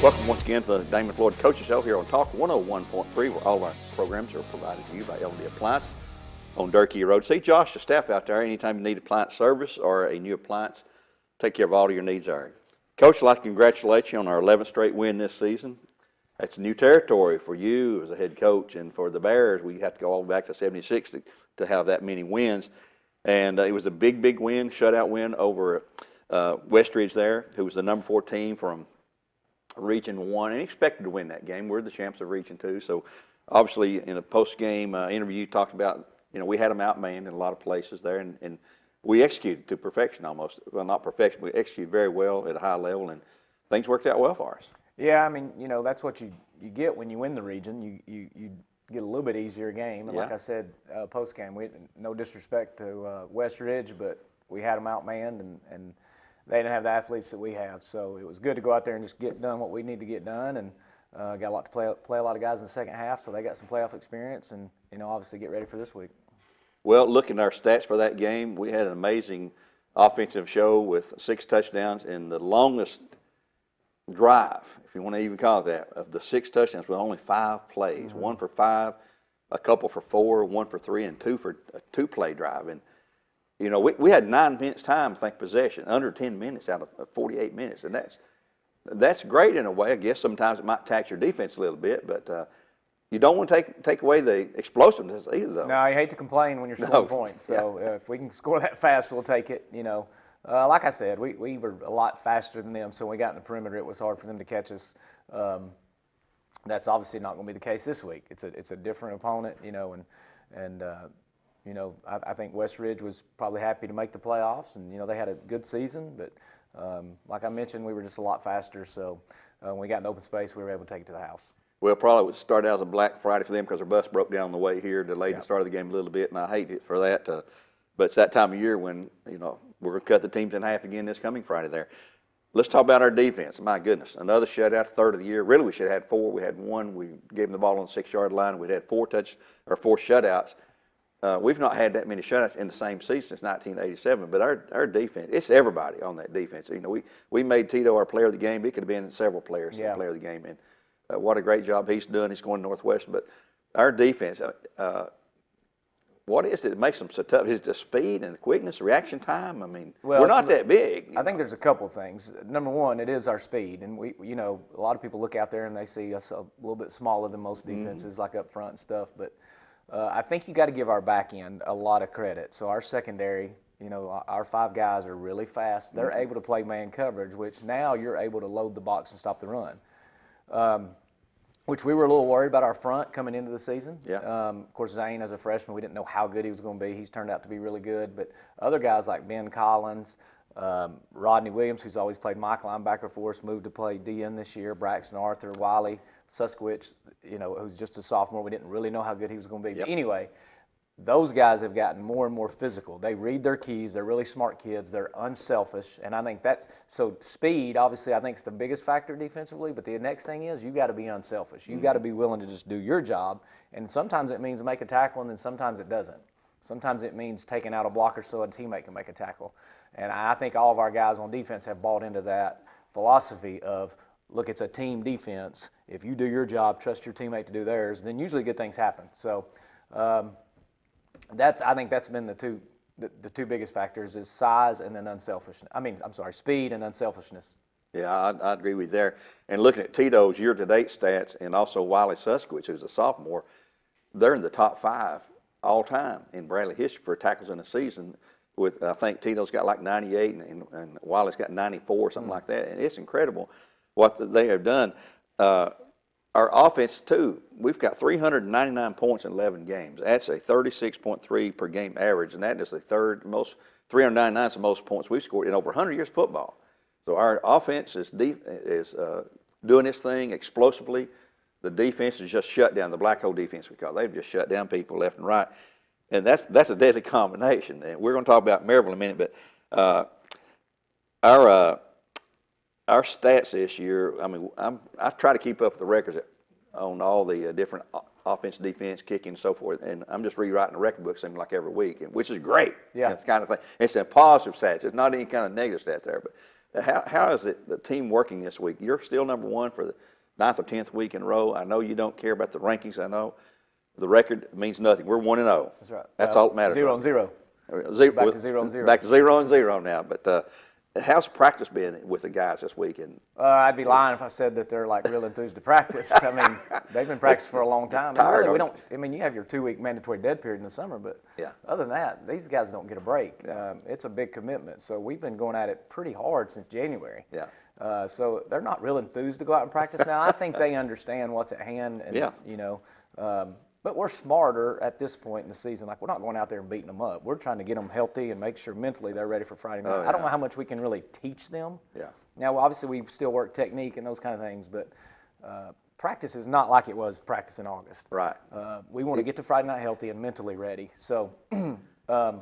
Welcome once again to the Damon Floyd Coaching Show here on Talk 101.3, where all of our programs are provided to you by L&D Appliance on Durkee Road. See Josh, the staff out there, anytime you need appliance service or a new appliance, take care of all your needs there. Coach, I'd like to congratulate you on our 11th straight win this season. That's new territory for you as a head coach, and for the Bears, we have to go all the way back to 76 to have that many wins. And it was a big win, shutout win over Westridge there, who was the number 4 team from Region 1, and expected to win that game. We're the champs of Region 2, so obviously in a post-game interview you talked about, we had them outmanned in a lot of places there, and we executed to perfection almost. Well, not perfection, we executed very well at a high level, and things worked out well for us. Yeah, I mean, that's what you get when you win the region. You get a little bit easier game, and like I said, post-game, no disrespect to Westridge, but we had them outmanned, and they didn't have the athletes that we have, so it was good to go out there and just get done what we need to get done, and got a lot to play a lot of guys in the second half, so they got some playoff experience, and obviously get ready for this week. Well, looking at our stats for that game, we had an amazing offensive show with 6 touchdowns, and the longest drive, if you want to even call it that, of the 6 touchdowns with only 5 plays. Mm-hmm. 1 for 5, a couple for 4, 1 for 3, and 2 for a 2-play drive. And we had 9 minutes time, I think, possession, under 10 minutes out of 48 minutes, and that's great in a way. I guess sometimes it might tax your defense a little bit, but you don't want to take away the explosiveness either, though. No, you hate to complain when you're scoring points. So if we can score that fast, we'll take it. Like I said, we were a lot faster than them, so when we got in the perimeter, it was hard for them to catch us. That's obviously not going to be the case this week. It's a different opponent, I think Westridge was probably happy to make the playoffs, and they had a good season. But like I mentioned, we were just a lot faster. So when we got in open space, we were able to take it to the house. Well, probably would start out as a Black Friday for them because their bus broke down on the way here, delayed the start of the game a little bit, and I hate it for that. But it's that time of year when we're going to cut the teams in half again this coming Friday there. Let's talk about our defense. My goodness, another shutout, third of the year. Really, we should have had 4. We had 1. We gave them the ball on the 6-yard line. We'd had 4 shutouts. We've not had that many shutouts in the same season since 1987, but our defense, it's everybody on that defense. We made Tito our player of the game. He could have been several players player of the game, and what a great job he's done. He's going to Northwestern, but our defense, what is it that makes them so tough? Is it the speed and the quickness, reaction time? I mean, we're not that big. I think there's a couple of things. Number one, it is our speed, and we, a lot of people look out there and they see us a little bit smaller than most defenses, like up front and stuff, but I think you got to give our back end a lot of credit. So our secondary, our 5 guys are really fast. They're able to play man coverage, which now you're able to load the box and stop the run. Which we were a little worried about our front coming into the season. Yeah. Of course, Zane, as a freshman, we didn't know how good he was going to be. He's turned out to be really good. But other guys like Ben Collins, Rodney Williams, who's always played Mike linebacker for us, moved to play DN this year, Braxton Arthur, Wiley Suskowicz, who's just a sophomore. We didn't really know how good he was going to be. Yep. But anyway, those guys have gotten more and more physical. They read their keys. They're really smart kids. They're unselfish. And I think so speed, obviously, I think is the biggest factor defensively. But the next thing is you got to be unselfish. You got to be willing to just do your job. And sometimes it means make a tackle, and then sometimes it doesn't. Sometimes it means taking out a blocker so a teammate can make a tackle. And I think all of our guys on defense have bought into that philosophy of, look, it's a team defense. If you do your job, trust your teammate to do theirs, then usually good things happen. So I think that's been the two biggest factors is size and then unselfishness. Speed and unselfishness. Yeah, I agree with you there. And looking at Tito's year-to-date stats and also Wiley Suskowicz, who's a sophomore, they're in the top 5 all time in Bradley history for tackles in a season. With I think Tito's got like 98 and Wiley's got 94, something like that. And it's incredible what they have done. Our offense, too, we've got 399 points in 11 games. That's a 36.3 per game average, and that is the third most. 399 is the most points we've scored in over 100 years of football. So our offense is doing its thing explosively. The defense is just shut down. The black hole defense, we call it. They've just shut down people left and right, and that's a deadly combination. And we're going to talk about Maryville in a minute, but our stats this year, I try to keep up with the records on all the different offense, defense, kicking, and so forth, and I'm just rewriting the record book seems like every week, which is great. Yeah. It's kind of thing. It's a positive stats. It's not any kind of negative stats there, but How is it the team working this week? You're still number one for the 9th or 10th week in a row. I know you don't care about the rankings. I know the record means nothing. We're 1-0. That's right. That's all that matters. 0-0. Back to 0-0. Back to 0-0 now. But how's practice been with the guys this week? And I'd be lying if I said that they're like real enthused to practice. I mean, they've been practicing for a long time. And really, we don't. I mean, you have your 2-week mandatory dead period in the summer, but other than that, these guys don't get a break. Yeah. It's a big commitment. So we've been going at it pretty hard since January. Yeah. So they're not real enthused to go out and practice now. I think they understand what's at hand, and you know. But we're smarter at this point in the season. Like, we're not going out there and beating them up. We're trying to get them healthy and make sure mentally they're ready for Friday night. I don't know how much we can really teach them. Yeah. Now, obviously, we still work technique and those kind of things, but practice is not like it was practice in August. Right. We want to get to Friday night healthy and mentally ready. So the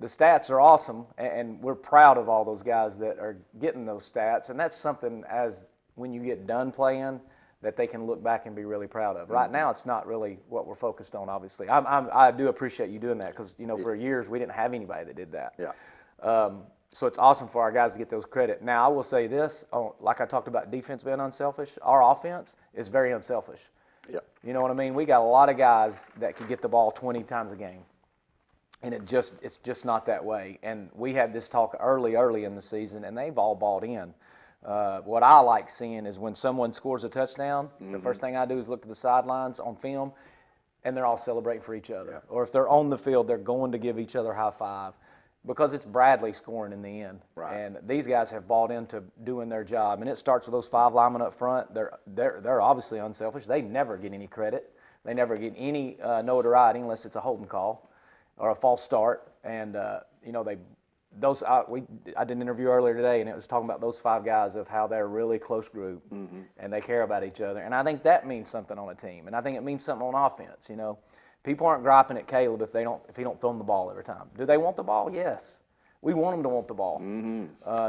stats are awesome, and we're proud of all those guys that are getting those stats. And that's something, as when you get done playing, that they can look back and be really proud of. Right now, it's not really what we're focused on, obviously. I do appreciate you doing that because, you know, for years we didn't have anybody that did that. Yeah. So it's awesome for our guys to get those credit. Now, I will say this, like I talked about defense being unselfish, our offense is very unselfish. Yeah. You know what I mean? We got a lot of guys that can get the ball 20 times a game. And it's just not that way. And we had this talk early in the season, and they've all bought in. What I like seeing is when someone scores a touchdown, the first thing I do is look to the sidelines on film, and they're all celebrating for each other. Yeah. Or if they're on the field, they're going to give each other a high five because it's Bradley scoring in the end. Right. And these guys have bought into doing their job, and it starts with those 5 linemen up front. They're obviously unselfish. They never get any credit. They never get any notoriety unless it's a holding call or a false start. And you know, I did an interview earlier today, and it was talking about those 5 guys of how they're a really close group, and they care about each other. And I think that means something on a team, and I think it means something on offense. You know, people aren't griping at Caleb if he don't throw them the ball every time. Do they want the ball? Yes, we want them to want the ball.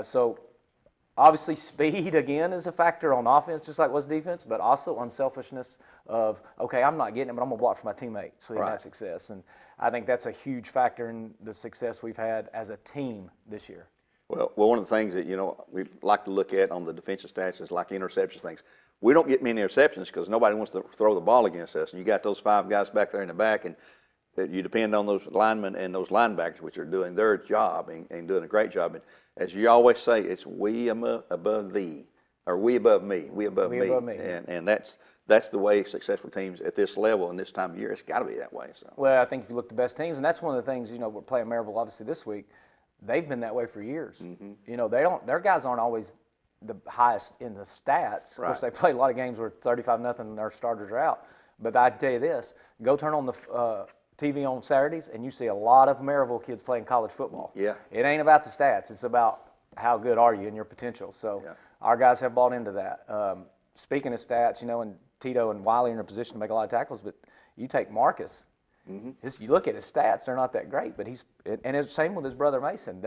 So obviously, speed again is a factor on offense, just like was defense, but also unselfishness of, okay, I'm not getting it, but I'm gonna block for my teammate so he can have success. And I think that's a huge factor in the success we've had as a team this year. Well, one of the things that, you know, we like to look at on the defensive stats is like interceptions things. We don't get many interceptions because nobody wants to throw the ball against us. And you got those 5 guys back there in the back, and you depend on those linemen and those linebackers, which are doing their job and doing a great job. And as you always say, it's we above thee, or we above me, we above me. Above me. And that's the way successful teams at this level and this time of year, it's got to be that way. So. Well, I think if you look at the best teams, and that's one of the things, you know, we're playing Maryville obviously this week, they've been that way for years. You know, their guys aren't always the highest in the stats. Of course, they play a lot of games where 35-0 and their starters are out. But I can tell you this, go turn on the TV on Saturdays, and you see a lot of Maryville kids playing college football. Yeah. It ain't about the stats. It's about how good are you and your potential. So our guys have bought into that. Speaking of stats, you know, and Tito and Wiley are in a position to make a lot of tackles, but you take Marcus. You look at his stats; they're not that great. But it's the same with his brother Mason.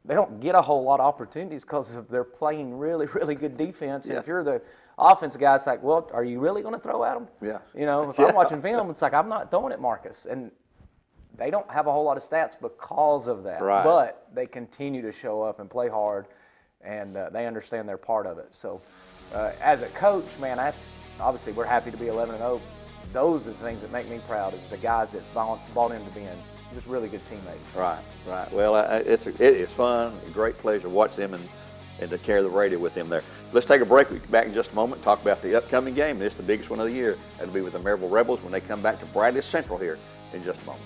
They don't get a whole lot of opportunities because they're playing really, really good defense. And if you're the offensive guy, it's like, well, are you really going to throw at him? Yeah. You know, if I'm watching film, it's like I'm not throwing at Marcus, and they don't have a whole lot of stats because of that. Right. But they continue to show up and play hard, and they understand they're part of it. So, as a coach, man, that's obviously we're happy to be 11-0. Those are the things that make me proud, is the guys that's bought into being just really good teammates. Right. Well, it is fun, a great pleasure to watch them and to carry the radio with them there. Let's take a break. We'll be back in just a moment, talk about the upcoming game, and it's the biggest one of the year. It'll be with the Maryville Rebels when they come back to Bradley Central here in just a moment.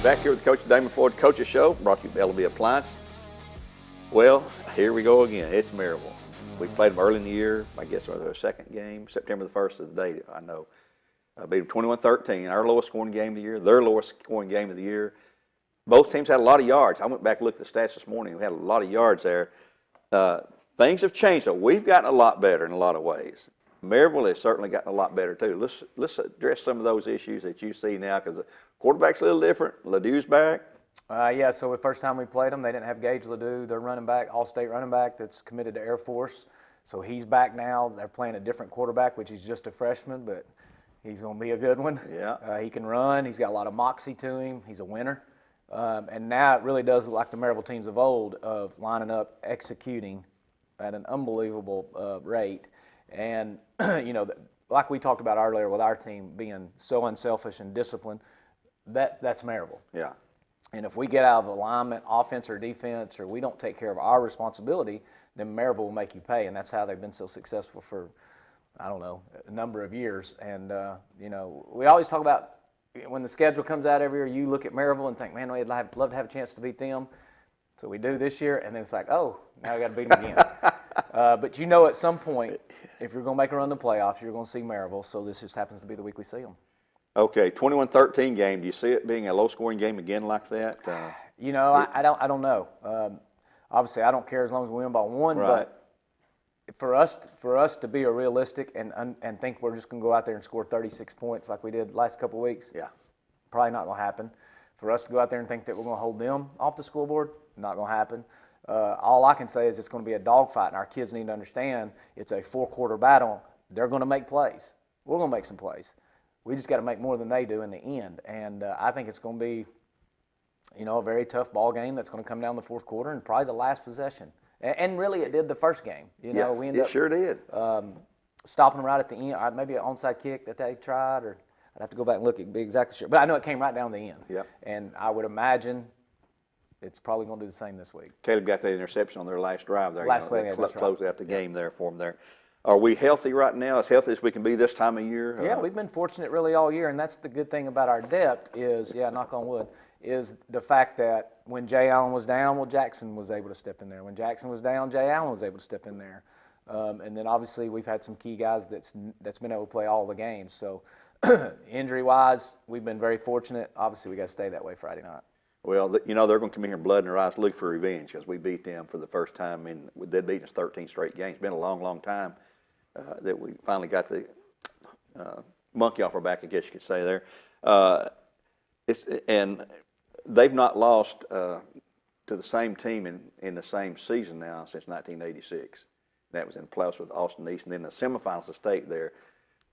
Back here with Coach Damon Floyd Coaches Show, brought to you by LB Appliance. Well, here we go again. It's Maryville. We played them early in the year. I guess it was our second game, September the 1st of the day, I know. Beat them 21-13, our lowest scoring game of the year, their lowest scoring game of the year. Both teams had a lot of yards. I went back and looked at the stats this morning. We had a lot of yards there. Things have changed, though. We've gotten a lot better in a lot of ways. Maryville has certainly gotten a lot better, too. Let's address some of those issues that you see now, because the quarterback's a little different. Ledoux's back. Yeah, so the first time we played them, they didn't have Gage Ledoux, their running back, all-state running back that's committed to Air Force. So he's back now. They're playing a different quarterback, which is just a freshman, but he's going to be a good one. Yeah. He can run. He's got a lot of moxie to him. He's a winner. And now it really does look like the Maryville teams of old of lining up, executing at an unbelievable rate. And, like we talked about earlier with our team being so unselfish and disciplined, that's Maryville. Yeah. And if we get out of alignment, offense or defense, or we don't take care of our responsibility, then Maryville will make you pay. And that's how they've been so successful for, I don't know, a number of years. And, we always talk about when the schedule comes out every year, you look at Maryville and think, man, we'd love to have a chance to beat them. So we do this year, and then it's like, oh, now we got to beat them again. But at some point, if you're going to make a run in the playoffs, you're going to see Maryville. So this just happens to be the week we see them. Okay, 21-13 game. Do you see it being a low-scoring game again like that? I don't know. Obviously, I don't care as long as we win by one. Right. But for us to be a realistic and think we're just going to go out there and score 36 points like we did last couple of weeks, yeah, probably not going to happen. For us to go out there and think that we're going to hold them off the scoreboard, not going to happen. All I can say is it's going to be a dogfight, and our kids need to understand it's a four-quarter battle. They're going to make plays. We're going to make some plays. We just got to make more than they do in the end. And I think it's going to be, a very tough ball game that's going to come down the fourth quarter and probably the last possession. And really, it did the first game. Yeah, we ended it sure did. Stopping right at the end. Maybe an onside kick that they tried, or I'd have to go back and look at be exactly sure. But I know it came right down the end. Yep. And I would imagine it's probably going to do the same this week. Caleb got that interception on their last drive there. Last play, they closed out the game there for them there. Are we healthy right now? As healthy as we can be this time of year? Yeah, we've been fortunate really all year, and that's the good thing about our depth is, knock on wood, is the fact that when Jay Allen was down, Jackson was able to step in there. When Jackson was down, Jay Allen was able to step in there. And then obviously we've had some key guys that's been able to play all the games. So injury-wise, we've been very fortunate. Obviously, we got to stay that way Friday night. Well, they're going to come in here blood in their eyes, look for revenge, because we beat them for the first time, and they'd beaten us 13 straight games. It's been a long, long time that we finally got the monkey off our back, I guess you could say there. And they've not lost to the same team in the same season now since 1986. That was in playoffs with Austin East, and then the semifinals of state there.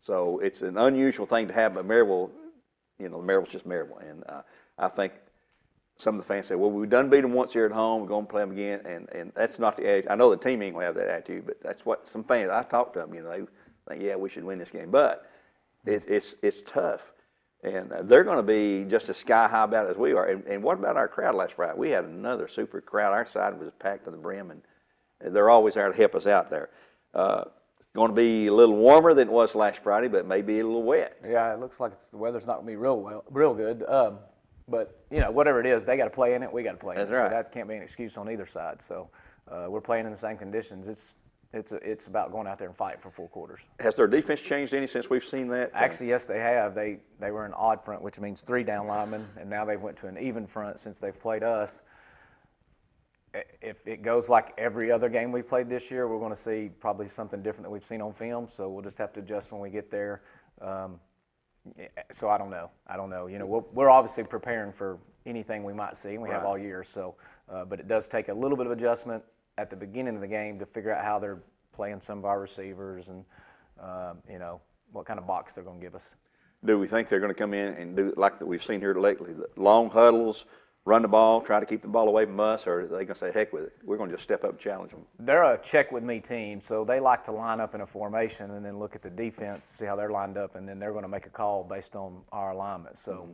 So it's an unusual thing to have, but Maryville, Maryville's just Maryville. And I think some of the fans say, well, we've done beat them once here at home, we're going to play them again, and that's not the attitude. I know the team ain't going to have that attitude, but that's what some fans, I talk to them, they think, yeah, we should win this game. But it's tough, and they're going to be just as sky-high about it as we are. And what about our crowd last Friday? We had another super crowd. Our side was packed to the brim, and they're always there to help us out there. It's going to be a little warmer than it was last Friday, but maybe a little wet. Yeah, it looks like the weather's not going to be real good. But, whatever it is, they got to play in it, we got to play in it. That's right. So that can't be an excuse on either side. So we're playing in the same conditions. It's about going out there and fighting for 4 quarters. Has their defense changed any since we've seen that? Actually, yes, they have. They were an odd front, which means 3 down linemen, and now they've went to an even front since they've played us. If it goes like every other game we played this year, we're going to see probably something different that we've seen on film, so we'll just have to adjust when we get there. So I don't know. We're obviously preparing for anything we might see, and we have all year. So, but it does take a little bit of adjustment at the beginning of the game to figure out how they're playing some of our receivers and what kind of box they're going to give us. Do we think they're going to come in and do like that we've seen here lately, the long huddles, run the ball, try to keep the ball away from us, or are they going to say, heck with it, we're going to just step up and challenge them? They're a check-with-me team, so they like to line up in a formation and then look at the defense, see how they're lined up, and then they're going to make a call based on our alignment. So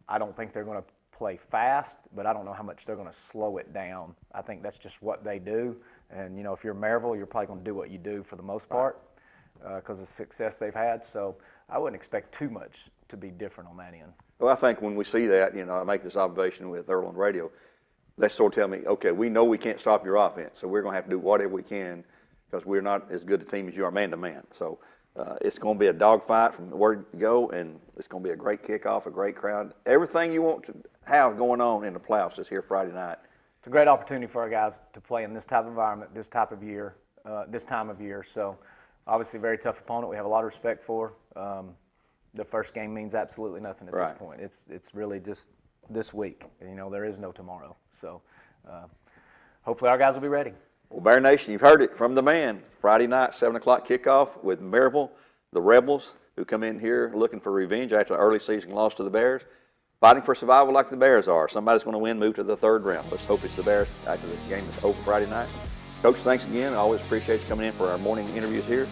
I don't think they're going to play fast, but I don't know how much they're going to slow it down. I think that's just what they do. And, if you're Maryville, you're probably going to do what you do for the most part because of the success they've had. So I wouldn't expect too much to be different on that end. Well, I think when we see that, I make this observation with Earl on radio, they sort of tell me, okay, we know we can't stop your offense, so we're going to have to do whatever we can because we're not as good a team as you are man-to-man. So it's going to be a dogfight from the word go, and it's going to be a great kickoff, a great crowd. Everything you want to have going on in the playoffs is here Friday night. It's a great opportunity for our guys to play in this type of environment, this time of year. So obviously a very tough opponent we have a lot of respect for. The first game means absolutely nothing at this point. It's really just this week. There is no tomorrow. So hopefully our guys will be ready. Well, Bear Nation, you've heard it from the man. Friday night, 7 o'clock kickoff with Maryville, the Rebels, who come in here looking for revenge after an early season loss to the Bears. Fighting for survival like the Bears are. Somebody's going to win, move to the third round. Let's hope it's the Bears after the game is over Friday night. Coach, thanks again. I always appreciate you coming in for our morning interviews here.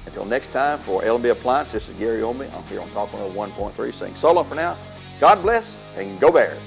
Until next time, for L&B Appliance, this is Gary Ownbey. I'm here on Talk 101.3 saying so long for now. God bless and go Bears.